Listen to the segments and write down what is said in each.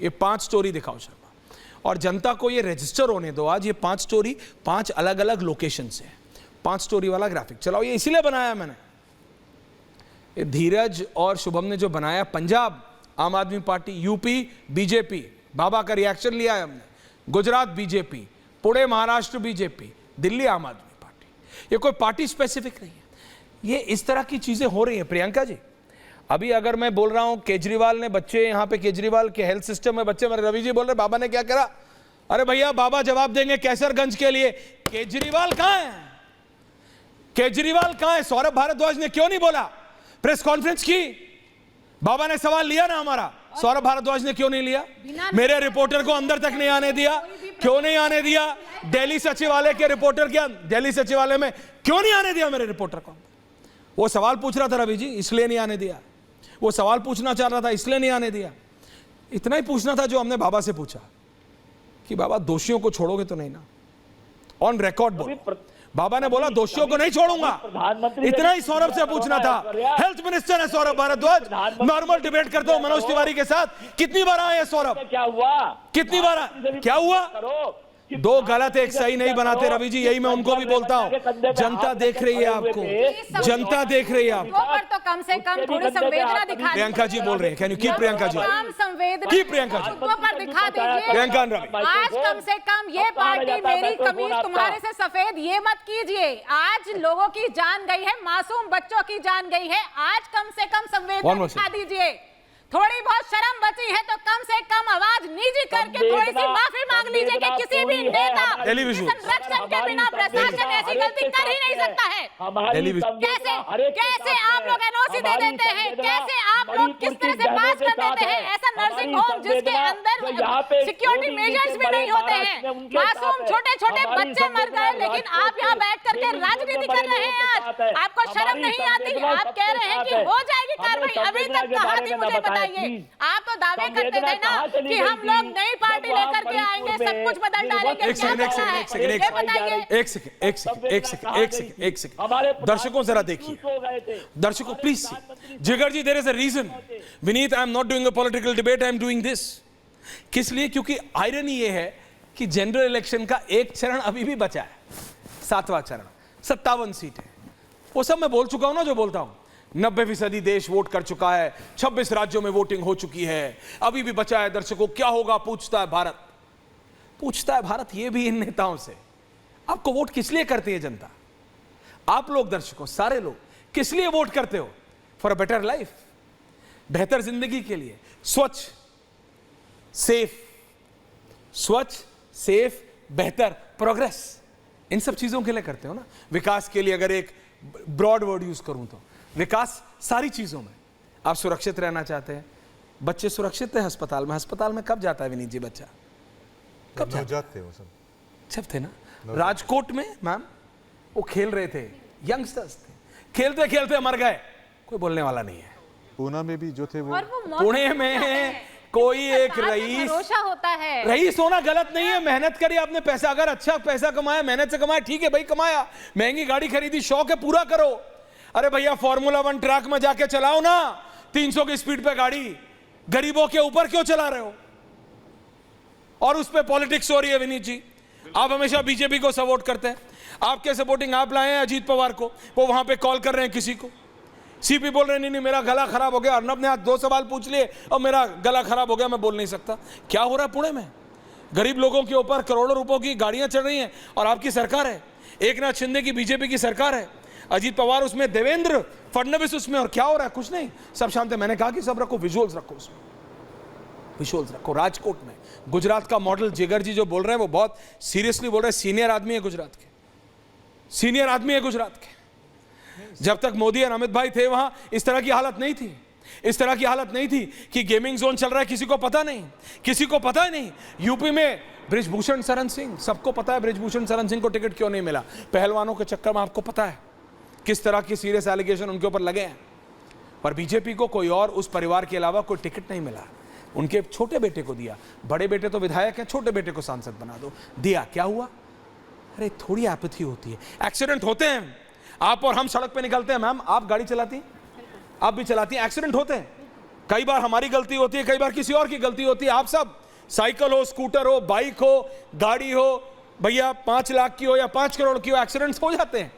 ये 5 स्टोरी दिखाओ शर्मा, और जनता को ये रजिस्टर होने दो। आज ये 5 स्टोरी 5 अलग अलग लोकेशन से है। 5 स्टोरी वाला ग्राफिक चलाओ। ये इसीलिए बनाया मैंने, ये धीरज और शुभम ने जो बनाया, पंजाब आम आदमी पार्टी, यूपी बीजेपी, बाबा का रिएक्शन लिया है हमने, गुजरात बीजेपी, पुणे महाराष्ट्र बीजेपी, दिल्ली आम आदमी पार्टी। ये कोई पार्टी स्पेसिफिक नहीं है, ये इस तरह की चीजें हो रही हैं। प्रियंका जी, अभी अगर मैं बोल रहा हूं केजरीवाल ने बच्चे, यहां पे केजरीवाल के हेल्थ सिस्टम में बच्चे, मेरे रवि जी बोल रहे बाबा ने क्या करा। अरे भैया बाबा जवाब देंगे कैसरगंज के लिए, केजरीवाल कहां है? केजरीवाल कहां है? सौरभ भारद्वाज ने क्यों नहीं बोला? प्रेस कॉन्फ्रेंस की, बाबा ने सवाल लिया ना हमारा, सौरभ भारद्वाज ने क्यों नहीं लिया? मेरे रिपोर्टर को अंदर तक नहीं आने दिया। क्यों नहीं आने दिया? दिल्ली सचिवालय के रिपोर्टर के दिल्ली सचिवालय में क्यों नहीं आने दिया मेरे रिपोर्टर को? वो सवाल पूछ रहा था रवि जी, इसलिए नहीं आने दिया। वो सवाल पूछना चाह रहा था, इसलिए नहीं आने दिया। इतना ही पूछना था जो हमने बाबा से पूछा कि बाबा दोषियों को छोड़ोगे तो नहीं ना? ऑन रिकॉर्ड बोल, बाबा ने बोला दोषियों को नहीं छोड़ूंगा। इतना ही सौरभ से पूछना था। हेल्थ मिनिस्टर है सौरभ भारद्वाज, नॉर्मल डिबेट करते हो मनोज तिवारी के साथ। कितनी बार आए सौरभ? क्या हुआ? कितनी बार? क्या हुआ? 2 गलत 1 सही नहीं बनाते रवि जी, यही मैं उनको भी बोलता हूँ। जनता देख रही है आपको, जनता देख रही है आपको। तो कम से कम थोड़ी संवेदना दिखा। प्रियंका जी बोल रहे हैं, can you keep Priyanka ji? की प्रियंका जी पर दिखा दीजिए। प्रियंका रवि, आज कम से कम ये पार्टी मेरी कमीज तुम्हारे से सफेद ये मत कीजिए। आज लोगों की जान गई है, मासूम बच्चों की जान गई है। आज कम से कम संवेदना दिखा दीजिए। थोड़ी बहुत शर्म बची है तो कम से कम आवाज निजी करके थोड़ी सी माफी मांग लीजिए कि किसी भी नेता संरक्षण के बिना प्रशासन ऐसी गलती कर ही नहीं सकता है। कैसे आप लोग एनओसी दे देते हैं? कैसे आप लोग किस तरह से पास कर देते हैं ऐसा नर्सिंग होम जिसके अंदर सिक्योरिटी मेजर्स भी नहीं होते हैं? मासूम छोटे छोटे बच्चे मर गए, लेकिन आप यहाँ बैठ करके राजनीति कर रहे हैं। आज आपको शर्म नहीं आती? आप कह रहे हैं कि हो जाएगी कार्रवाई, अभी तक कहा थी मुझे बताइए। आप तो दावे करते थे ना कि हम लोग नई पार्टी लेकर के आएंगे, सब कुछ बदल डालेंगे। एक सेकंड दर्शकों जरा देखिए, दर्शकों please, Jigar ji there is a reason. Vineet, I am not doing a political debate, I am doing this. किस लिए? क्योंकि आयरनी ये है कि जनरल इलेक्शन का एक चरण अभी भी बचा है, 7वां चरण, 57 सीटें। वो सब मैं बोल चुका हूं ना जो बोलता हूं। 90% देश वोट कर चुका है, 26 राज्यों में वोटिंग हो चुकी है, अभी भी बचा है। दर्शकों क्या होगा? पूछता है भारत, पूछता है भारत ये भी इन नेताओं से। आपको वोट किस लिए करती है जनता? आप लोग दर्शकों, सारे लोग किस लिए वोट करते हो? फॉर अ बेटर लाइफ, बेहतर जिंदगी के लिए, स्वच्छ सेफ, स्वच्छ सेफ बेहतर प्रोग्रेस, इन सब चीजों के लिए करते हो ना। विकास के लिए अगर एक ब्रॉड वर्ड यूज करूं तो विकास सारी चीजों में। आप सुरक्षित रहना चाहते हैं, बच्चे सुरक्षित है अस्पताल में। अस्पताल में कब जाता है विनीत जी बच्चा? कब जाते हैं? वो सब थे ना राजकोट में मैम, वो खेल रहे थे, यंगस्टर्स थे, खेलते खेलते मर गए, कोई बोलने वाला नहीं है। पूना में भी जो थे वो पुणे में कोई एक रईस होता है। रईस होना गलत नहीं है, मेहनत करी आपने, पैसा अगर अच्छा पैसा कमाया, मेहनत से कमाया, ठीक है भाई, कमाया, महंगी गाड़ी खरीदी, शौक है, पूरा करो। अरे भैया फॉर्मूला 1 ट्रैक में जाके चलाओ ना 300 की स्पीड पे गाड़ी, गरीबों के ऊपर क्यों चला रहे हो? और उस पे पॉलिटिक्स हो रही है। विनीत जी, आप हमेशा बीजेपी को सपोर्ट करते हैं, आपके सपोर्टिंग आप लाए हैं अजीत पवार को, वो वहां पे कॉल कर रहे हैं किसी को, सीपी बोल रहे हैं नहीं मेरा गला खराब हो गया, अर्नब ने आज 2 सवाल पूछ लिए और मेरा गला खराब हो गया, मैं बोल नहीं सकता। क्या हो रहा है पुणे में? गरीब लोगों के ऊपर करोड़ों रुपयों की गाड़ियां चढ़ रही हैं और आपकी सरकार है, एकनाथ शिंदे की बीजेपी की सरकार है, अजीत पवार उसमें, देवेंद्र फडणवीस उसमें, और क्या हो रहा है? कुछ नहीं, सब शांत है। मैंने कहा कि सब रखो, विजुअल्स रखो, उसमें विजुअल्स रखो। राजकोट में गुजरात का मॉडल जिगर जी जो बोल रहे हैं वो बहुत सीरियसली बोल रहे हैं, सीनियर आदमी है गुजरात के, सीनियर आदमी है गुजरात के। जब तक मोदी और अमित भाई थे वहां इस तरह की हालत नहीं थी, इस तरह की हालत नहीं थी कि गेमिंग जोन चल रहा है, किसी को पता नहीं, किसी को पता ही नहीं। यूपी में बृजभूषण शरण सिंह, सबको पता है बृजभूषण शरण सिंह को टिकट क्यों नहीं मिला, पहलवानों के चक्कर में आपको पता है किस तरह की सीरियस एलिगेशन उनके ऊपर लगे हैं। पर बीजेपी को कोई और उस परिवार के अलावा कोई टिकट नहीं मिला, उनके छोटे बेटे को दिया, बड़े बेटे तो विधायक हैं, छोटे बेटे को सांसद बना दो, दिया। क्या हुआ? अरे थोड़ी एपैथी होती है, एक्सीडेंट होते हैं, आप और हम सड़क पे निकलते हैं मैम, आप गाड़ी चलाती हैं, आप भी चलाती हैं, एक्सीडेंट होते हैं, कई बार हमारी गलती होती है, कई बार किसी और की गलती होती है। आप सब, साइकिल हो, स्कूटर हो, बाइक हो, गाड़ी हो, भैया 5 लाख की हो या 5 करोड़ की हो, एक्सीडेंट्स हो जाते हैं।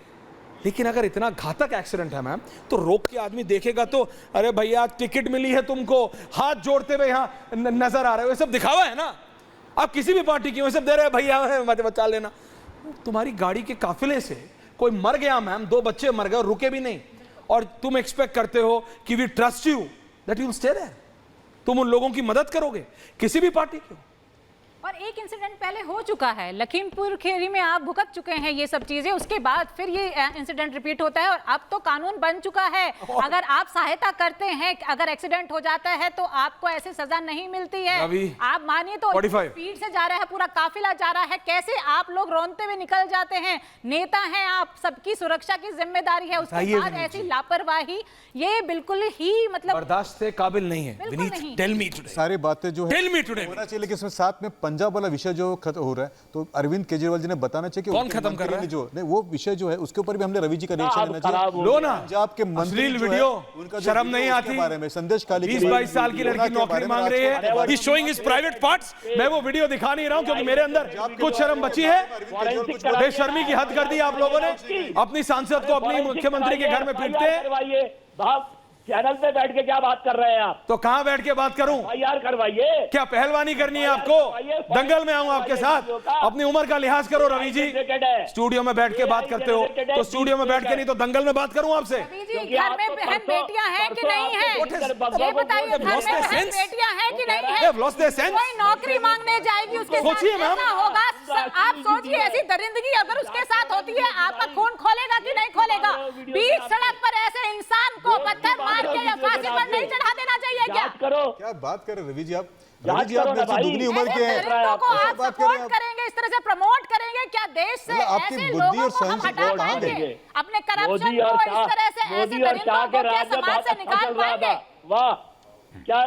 लेकिन अगर इतना घातक एक्सीडेंट है मैम, तो रोक के आदमी देखेगा तो अरे भैया टिकट मिली है तुमको, हाथ जोड़ते हुए यहां नजर आ रहे हो, ये सब दिखावा है ना। आप किसी भी पार्टी की हो, सब दे रहे हैं भैया मत बचा लेना। तुम्हारी गाड़ी के काफिले से कोई मर गया मैम, 2 बच्चे मर गए और रुके भी नहीं, और तुम एक्सपेक्ट करते हो कि we trust you that you will stay there, तुम उन लोगों की मदद करोगे, किसी भी पार्टी की हो। और एक इंसिडेंट पहले हो चुका है, लखीमपुर खीरी में आप भुगत चुके हैं ये सब चीजें, उसके बाद फिर ये इंसिडेंट रिपीट होता है। और अब तो कानून बन चुका है, अगर आप सहायता करते हैं, अगर एक्सीडेंट हो जाता है तो आपको ऐसे सजा नहीं मिलती है। आप मानिए तो स्पीड से जा रहा है, पूरा काफिला जा रहा है, कैसे आप लोग रोनते हुए निकल जाते हैं। नेता हैं आप, सबकी सुरक्षा की जिम्मेदारी है, उसके बाद ऐसी लापरवाही, ये बिल्कुल ही मतलब बर्दाश्त से काबिल नहीं है। विनीत, टेल मी टुडे, सारी बातें जो है टेल मी टुडे होना चाहिए, लेकिन इसमें साथ में पंजाब वाला विषय जो खत्म हो रहा है, तो अरविंद केजरीवाल जी ने बताना चाहिए कि कौन खत्म कर रहा है जो नहीं वो विषय जो है उसके ऊपर भी हमने रवि जी का रिएक्शन लेना चाहिए। लो ना, पंजाब के मंत्री वीडियो, उनका शर्म नहीं आती, बारे में संदेश काली 20-22 साल की लड़की नौकरी मांग रही है, he showing his private parts. मैं वो वीडियो दिखा नहीं रहा हूं क्योंकि मेरे अंदर कुछ शर्म बची है। बेशर्मी की हद कर दी आप लोगों ने, अपनी सांसद को अपनी मुख्यमंत्री के घर में पीटते हैं। चैनल पे बैठ के क्या बात कर रहे हैं आप? तो कहां बैठ के बात करूं? यार करवाइए। क्या पहलवानी करनी है आपको? दंगल में आऊं आपके साथ? अपनी उम्र का लिहाज करो रवि जी। स्टूडियो में बैठ के बात करते हो तो स्टूडियो में बैठ के नहीं तो दंगल में बात करूं आपसे। घर में बहन बेटियां हैं कि नहीं है, ये बताइए। घर में बहन बेटियां हैं कि नहीं है? कोई नौकरी मांगने जाएगी उसके सोचिए मैम, होगा। आप सोचिए, ऐसी दरिंदगी अगर उसके साथ होती है, आपका खून खोलेगा कि नहीं खोलेगा? बीच सड़क पर ऐसे इंसान को पत्थर मार के या फांसी पर नहीं चढ़ा देना चाहिए क्या? क्या बात कर रहे हैं रवि जी आप? रवि जी आप मेरे से दुगनी उम्र के हैं, को आप सपोर्ट करेंगे, इस तरह से प्रमोट करेंगे क्या? देश से ऐसे लोगों को हम हटा पाएंगे? अपने करप्शन को इस तरह से ऐसे दरिंदों को क्या समाज से निकाल पाएंगे? वाह, क्या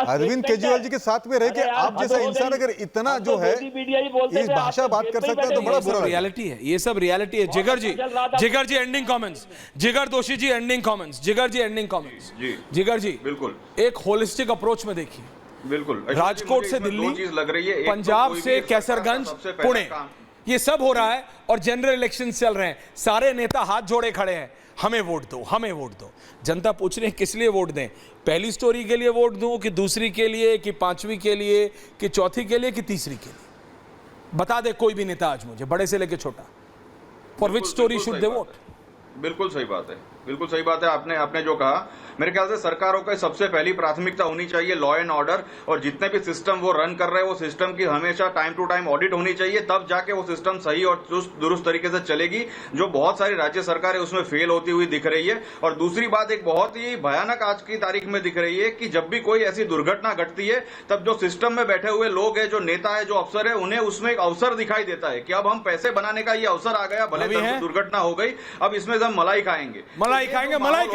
अरविंद केजरीवाल जी के साथ में रह के आप जैसा इंसान अगर इतना जो है इस भाषा बात कर सकता है तो बड़ा बुरा। रियलिटी है, ये सब रियलिटी है। जिगर जी एंडिंग कमेंट्स। जिगर दोषी जी एंडिंग कमेंट्स। जिगर जी एंडिंग कमेंट्स। जिगर जी बिल्कुल एक होलिस्टिक अप्रोच में देखिए, बिल्कुल राजकोट से दिल्ली, चीज लग रही है, पंजाब से कैसरगंज, पुणे, ये सब हो रहा है और जनरल इलेक्शन चल रहे हैं। सारे नेता हाथ जोड़े खड़े हैं, हमें वोट दो, हमें वोट दो। जनता पूछ रही है किस लिए वोट दें? पहली स्टोरी के लिए वोट दूं कि दूसरी के लिए कि पांचवी के लिए कि चौथी के लिए कि तीसरी के लिए? बता दे कोई भी नेता आज मुझे, बड़े से लेके छोटा, for which story should they vote? बिल्कुल सही बात है, बिल्कुल सही बात है। आपने जो कहा, मेरे ख्याल से सरकारों की सबसे पहली प्राथमिकता होनी चाहिए लॉ एंड ऑर्डर, और जितने भी सिस्टम वो रन कर रहे हैं वो सिस्टम की हमेशा टाइम टू टाइम ऑडिट होनी चाहिए, तब जाके वो सिस्टम सही और दुरुस्त तरीके से चलेगी। जो बहुत सारी राज्य सरकारें उसमें फेल होती हुई दिख रही है। और दूसरी बात एक बहुत ही भयानक आज की तारीख में दिख रही है कि जब भी कोई ऐसी दुर्घटना घटती है तब जो सिस्टम में बैठे हुए लोग हैं, जो नेता है, जो अफसर है, उन्हें उसमें एक अवसर दिखाई देता है कि अब हम पैसे बनाने का ये अवसर आ गया, भले दुर्घटना हो गई, अब इसमें हम मलाई खाएंगे। मलाई खाएंगे, मलाई